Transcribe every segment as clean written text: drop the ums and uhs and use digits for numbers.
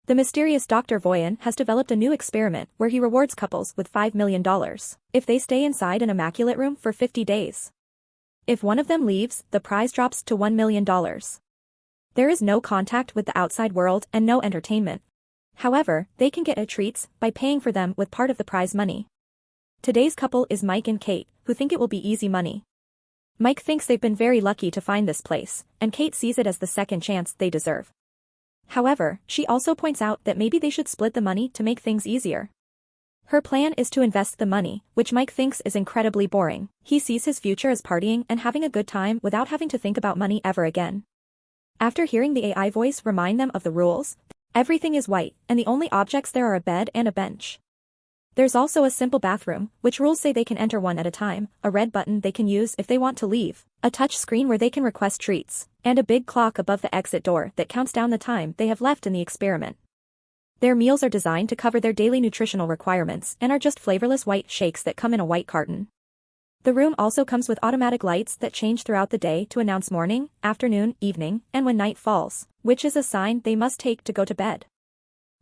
The mysterious Dr. Voyan has developed a new experiment where he rewards couples with $5 million if they stay inside an Immaculate room for 50 days. If one of them leaves, the prize drops to $1 million. There is no contact with the outside world and no entertainment. However, they can get treats by paying for them with part of the prize money. Today's couple is Mike and Kate, who think it will be easy money. Mike thinks they've been very lucky to find this place, and Kate sees it as the second chance they deserve. However, she also points out that maybe they should split the money to make things easier. Her plan is to invest the money, which Mike thinks is incredibly boring. He sees his future as partying and having a good time without having to think about money ever again. After hearing the AI voice remind them of the rules, everything is white, and the only objects there are a bed and a bench. There's also a simple bathroom, which rules say they can enter one at a time, a red button they can use if they want to leave, a touch screen where they can request treats, and a big clock above the exit door that counts down the time they have left in the experiment. Their meals are designed to cover their daily nutritional requirements and are just flavorless white shakes that come in a white carton. The room also comes with automatic lights that change throughout the day to announce morning, afternoon, evening, and when night falls, which is a sign they must take to go to bed.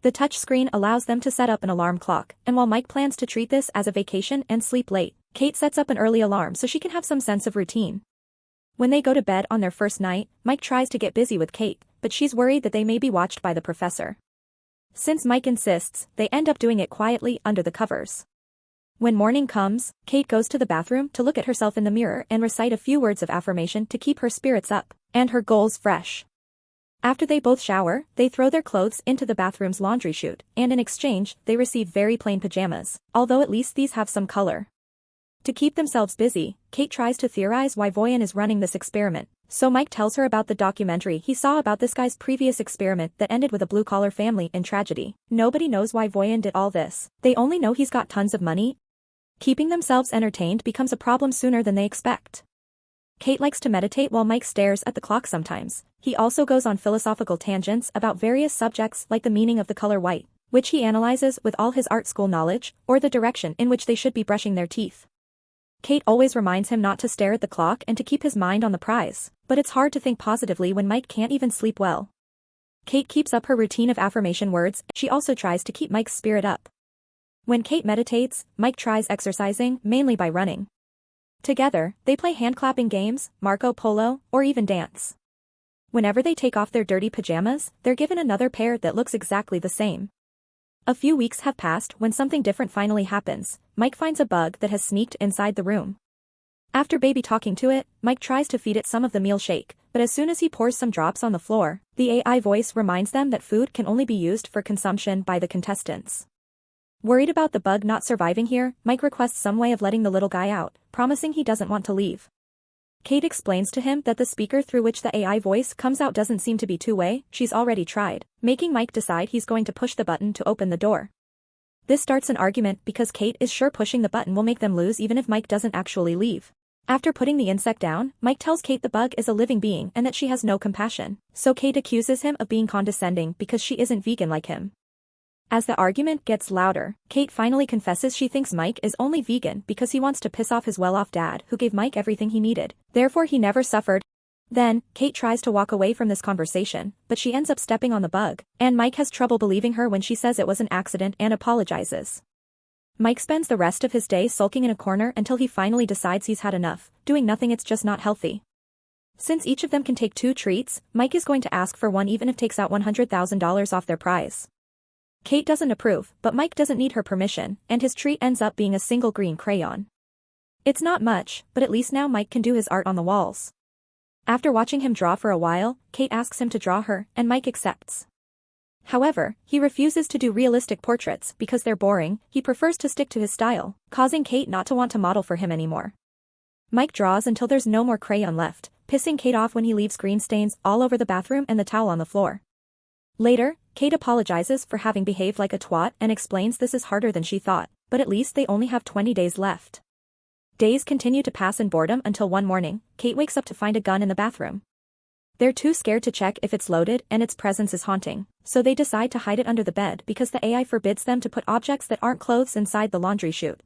The touchscreen allows them to set up an alarm clock, and while Mike plans to treat this as a vacation and sleep late, Kate sets up an early alarm so she can have some sense of routine. When they go to bed on their first night, Mike tries to get busy with Kate, but she's worried that they may be watched by the professor. Since Mike insists, they end up doing it quietly under the covers. When morning comes, Kate goes to the bathroom to look at herself in the mirror and recite a few words of affirmation to keep her spirits up and her goals fresh. After they both shower, they throw their clothes into the bathroom's laundry chute, and in exchange, they receive very plain pajamas, although at least these have some color. To keep themselves busy, Kate tries to theorize why Voyan is running this experiment, so Mike tells her about the documentary he saw about this guy's previous experiment that ended with a blue-collar family in tragedy. Nobody knows why Voyan did all this. They only know he's got tons of money. Keeping themselves entertained becomes a problem sooner than they expect. Kate likes to meditate while Mike stares at the clock sometimes. He also goes on philosophical tangents about various subjects like the meaning of the color white, which he analyzes with all his art school knowledge, or the direction in which they should be brushing their teeth. Kate always reminds him not to stare at the clock and to keep his mind on the prize, but it's hard to think positively when Mike can't even sleep well. Kate keeps up her routine of affirmation words. She also tries to keep Mike's spirit up. When Kate meditates, Mike tries exercising, mainly by running. Together, they play hand-clapping games, Marco Polo, or even dance. Whenever they take off their dirty pajamas, they're given another pair that looks exactly the same. A few weeks have passed when something different finally happens. Mike finds a bug that has sneaked inside the room. After baby talking to it, Mike tries to feed it some of the meal shake, but as soon as he pours some drops on the floor, the AI voice reminds them that food can only be used for consumption by the contestants. Worried about the bug not surviving here, Mike requests some way of letting the little guy out, promising he doesn't want to leave. Kate explains to him that the speaker through which the AI voice comes out doesn't seem to be two-way. She's already tried, making Mike decide he's going to push the button to open the door. This starts an argument because Kate is sure pushing the button will make them lose even if Mike doesn't actually leave. After putting the insect down, Mike tells Kate the bug is a living being and that she has no compassion, so Kate accuses him of being condescending because she isn't vegan like him. As the argument gets louder, Kate finally confesses she thinks Mike is only vegan because he wants to piss off his well-off dad who gave Mike everything he needed, therefore he never suffered. Then, Kate tries to walk away from this conversation, but she ends up stepping on the bug, and Mike has trouble believing her when she says it was an accident and apologizes. Mike spends the rest of his day sulking in a corner until he finally decides he's had enough. Doing nothing, it's just not healthy. Since each of them can take 2 treats, Mike is going to ask for one even if it takes out $100,000 off their prize. Kate doesn't approve, but Mike doesn't need her permission, and his treat ends up being a single green crayon. It's not much, but at least now Mike can do his art on the walls. After watching him draw for a while, Kate asks him to draw her, and Mike accepts. However, he refuses to do realistic portraits because they're boring. He prefers to stick to his style, causing Kate not to want to model for him anymore. Mike draws until there's no more crayon left, pissing Kate off when he leaves green stains all over the bathroom and the towel on the floor. Later, Kate apologizes for having behaved like a twat and explains this is harder than she thought, but at least they only have 20 days left. Days continue to pass in boredom until one morning, Kate wakes up to find a gun in the bathroom. They're too scared to check if it's loaded and its presence is haunting, so they decide to hide it under the bed because the AI forbids them to put objects that aren't clothes inside the laundry chute.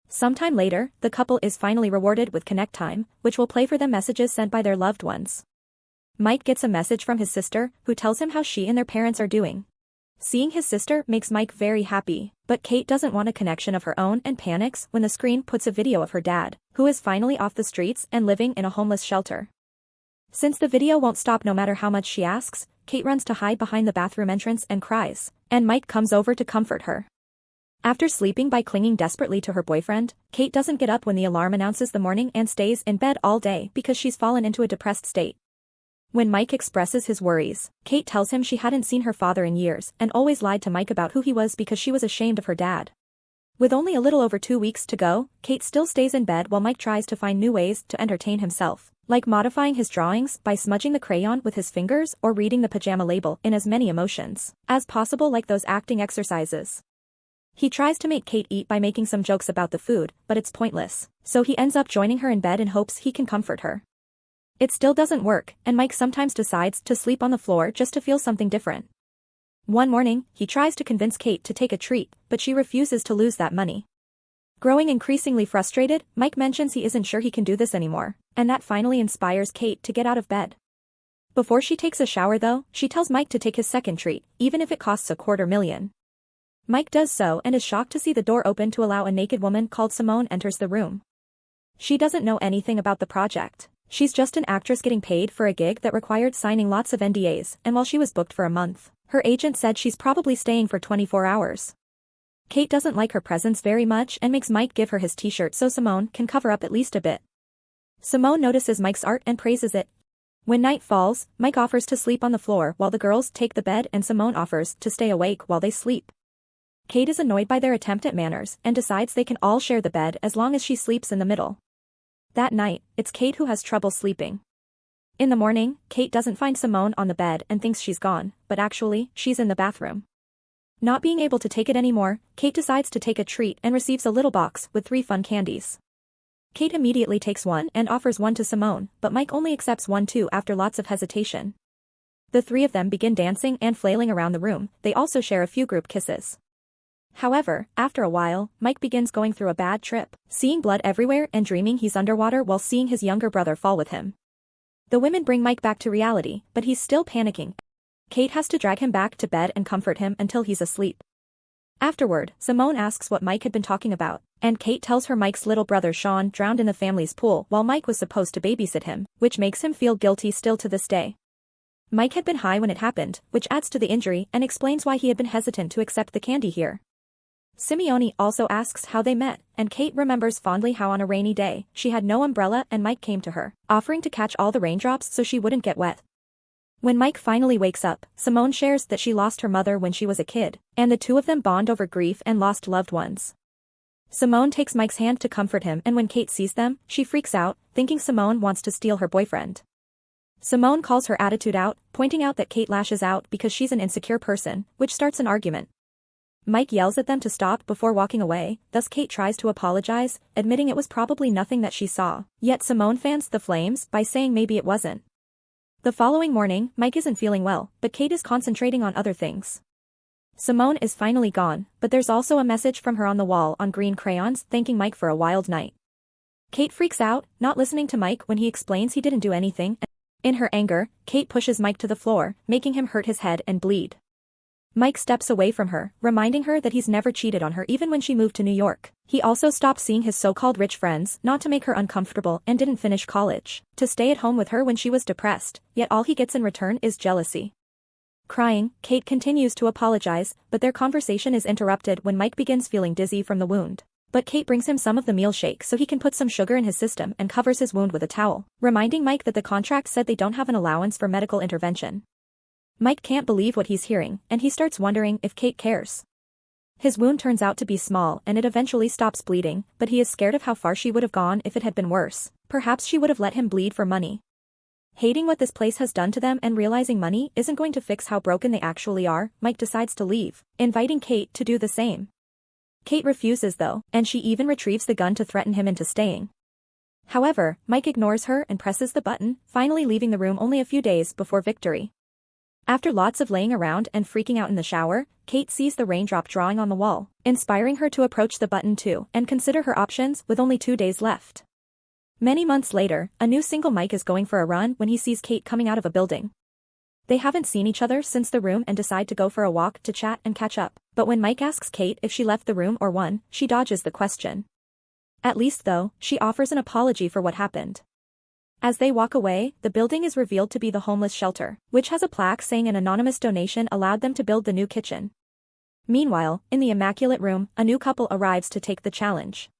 Sometime later, the couple is finally rewarded with Connect Time, which will play for them messages sent by their loved ones. Mike gets a message from his sister, who tells him how she and their parents are doing. Seeing his sister makes Mike very happy, but Kate doesn't want a connection of her own and panics when the screen puts a video of her dad, who is finally off the streets and living in a homeless shelter. Since the video won't stop no matter how much she asks, Kate runs to hide behind the bathroom entrance and cries, and Mike comes over to comfort her. After sleeping by clinging desperately to her boyfriend, Kate doesn't get up when the alarm announces the morning and stays in bed all day because she's fallen into a depressed state. When Mike expresses his worries, Kate tells him she hadn't seen her father in years and always lied to Mike about who he was because she was ashamed of her dad. With only a little over 2 weeks to go, Kate still stays in bed while Mike tries to find new ways to entertain himself, like modifying his drawings by smudging the crayon with his fingers or reading the pajama label in as many emotions as possible, like those acting exercises. He tries to make Kate eat by making some jokes about the food, but it's pointless, so he ends up joining her in bed in hopes he can comfort her. It still doesn't work, and Mike sometimes decides to sleep on the floor just to feel something different. One morning, he tries to convince Kate to take a treat, but she refuses to lose that money. Growing increasingly frustrated, Mike mentions he isn't sure he can do this anymore, and that finally inspires Kate to get out of bed. Before she takes a shower though, she tells Mike to take his second treat, even if it costs $250,000. Mike does so and is shocked to see the door open to allow a naked woman called Simone enters the room. She doesn't know anything about the project. She's just an actress getting paid for a gig that required signing lots of NDAs, and while she was booked for a month, her agent said she's probably staying for 24 hours. Kate doesn't like her presence very much and makes Mike give her his t-shirt so Simone can cover up at least a bit. Simone notices Mike's art and praises it. When night falls, Mike offers to sleep on the floor while the girls take the bed and Simone offers to stay awake while they sleep. Kate is annoyed by their attempt at manners and decides they can all share the bed as long as she sleeps in the middle. That night, it's Kate who has trouble sleeping. In the morning, Kate doesn't find Simone on the bed and thinks she's gone, but actually, she's in the bathroom. Not being able to take it anymore, Kate decides to take a treat and receives a little box with 3 fun candies. Kate immediately takes one and offers one to Simone, but Mike only accepts one too after lots of hesitation. The 3 of them begin dancing and flailing around the room. They also share a few group kisses. However, after a while, Mike begins going through a bad trip, seeing blood everywhere and dreaming he's underwater while seeing his younger brother fall with him. The women bring Mike back to reality, but he's still panicking. Kate has to drag him back to bed and comfort him until he's asleep. Afterward, Simone asks what Mike had been talking about, and Kate tells her Mike's little brother Sean drowned in the family's pool while Mike was supposed to babysit him, which makes him feel guilty still to this day. Mike had been high when it happened, which adds to the injury and explains why he had been hesitant to accept the candy here. Simeone also asks how they met, and Kate remembers fondly how on a rainy day, she had no umbrella and Mike came to her, offering to catch all the raindrops so she wouldn't get wet. When Mike finally wakes up, Simone shares that she lost her mother when she was a kid, and the 2 of them bond over grief and lost loved ones. Simone takes Mike's hand to comfort him, and when Kate sees them, she freaks out, thinking Simone wants to steal her boyfriend. Simone calls her attitude out, pointing out that Kate lashes out because she's an insecure person, which starts an argument. Mike yells at them to stop before walking away, thus Kate tries to apologize, admitting it was probably nothing that she saw, yet Simone fans the flames by saying maybe it wasn't. The following morning, Mike isn't feeling well, but Kate is concentrating on other things. Simone is finally gone, but there's also a message from her on the wall on green crayons thanking Mike for a wild night. Kate freaks out, not listening to Mike when he explains he didn't do anything. In her anger, Kate pushes Mike to the floor, making him hurt his head and bleed. Mike steps away from her, reminding her that he's never cheated on her even when she moved to New York. He also stopped seeing his so-called rich friends, not to make her uncomfortable, and didn't finish college, to stay at home with her when she was depressed, yet all he gets in return is jealousy. Crying, Kate continues to apologize, but their conversation is interrupted when Mike begins feeling dizzy from the wound. But Kate brings him some of the meal shake so he can put some sugar in his system and covers his wound with a towel, reminding Mike that the contract said they don't have an allowance for medical intervention. Mike can't believe what he's hearing, and he starts wondering if Kate cares. His wound turns out to be small and it eventually stops bleeding, but he is scared of how far she would have gone if it had been worse. Perhaps she would have let him bleed for money. Hating what this place has done to them and realizing money isn't going to fix how broken they actually are, Mike decides to leave, inviting Kate to do the same. Kate refuses though, and she even retrieves the gun to threaten him into staying. However, Mike ignores her and presses the button, finally leaving the room only a few days before victory. After lots of laying around and freaking out in the shower, Kate sees the raindrop drawing on the wall, inspiring her to approach the button too and consider her options with only 2 days left. Many months later, a new single Mike is going for a run when he sees Kate coming out of a building. They haven't seen each other since the room and decide to go for a walk to chat and catch up, but when Mike asks Kate if she left the room or won, she dodges the question. At least though, she offers an apology for what happened. As they walk away, the building is revealed to be the homeless shelter, which has a plaque saying an anonymous donation allowed them to build the new kitchen. Meanwhile, in the Immaculate room, a new couple arrives to take the challenge.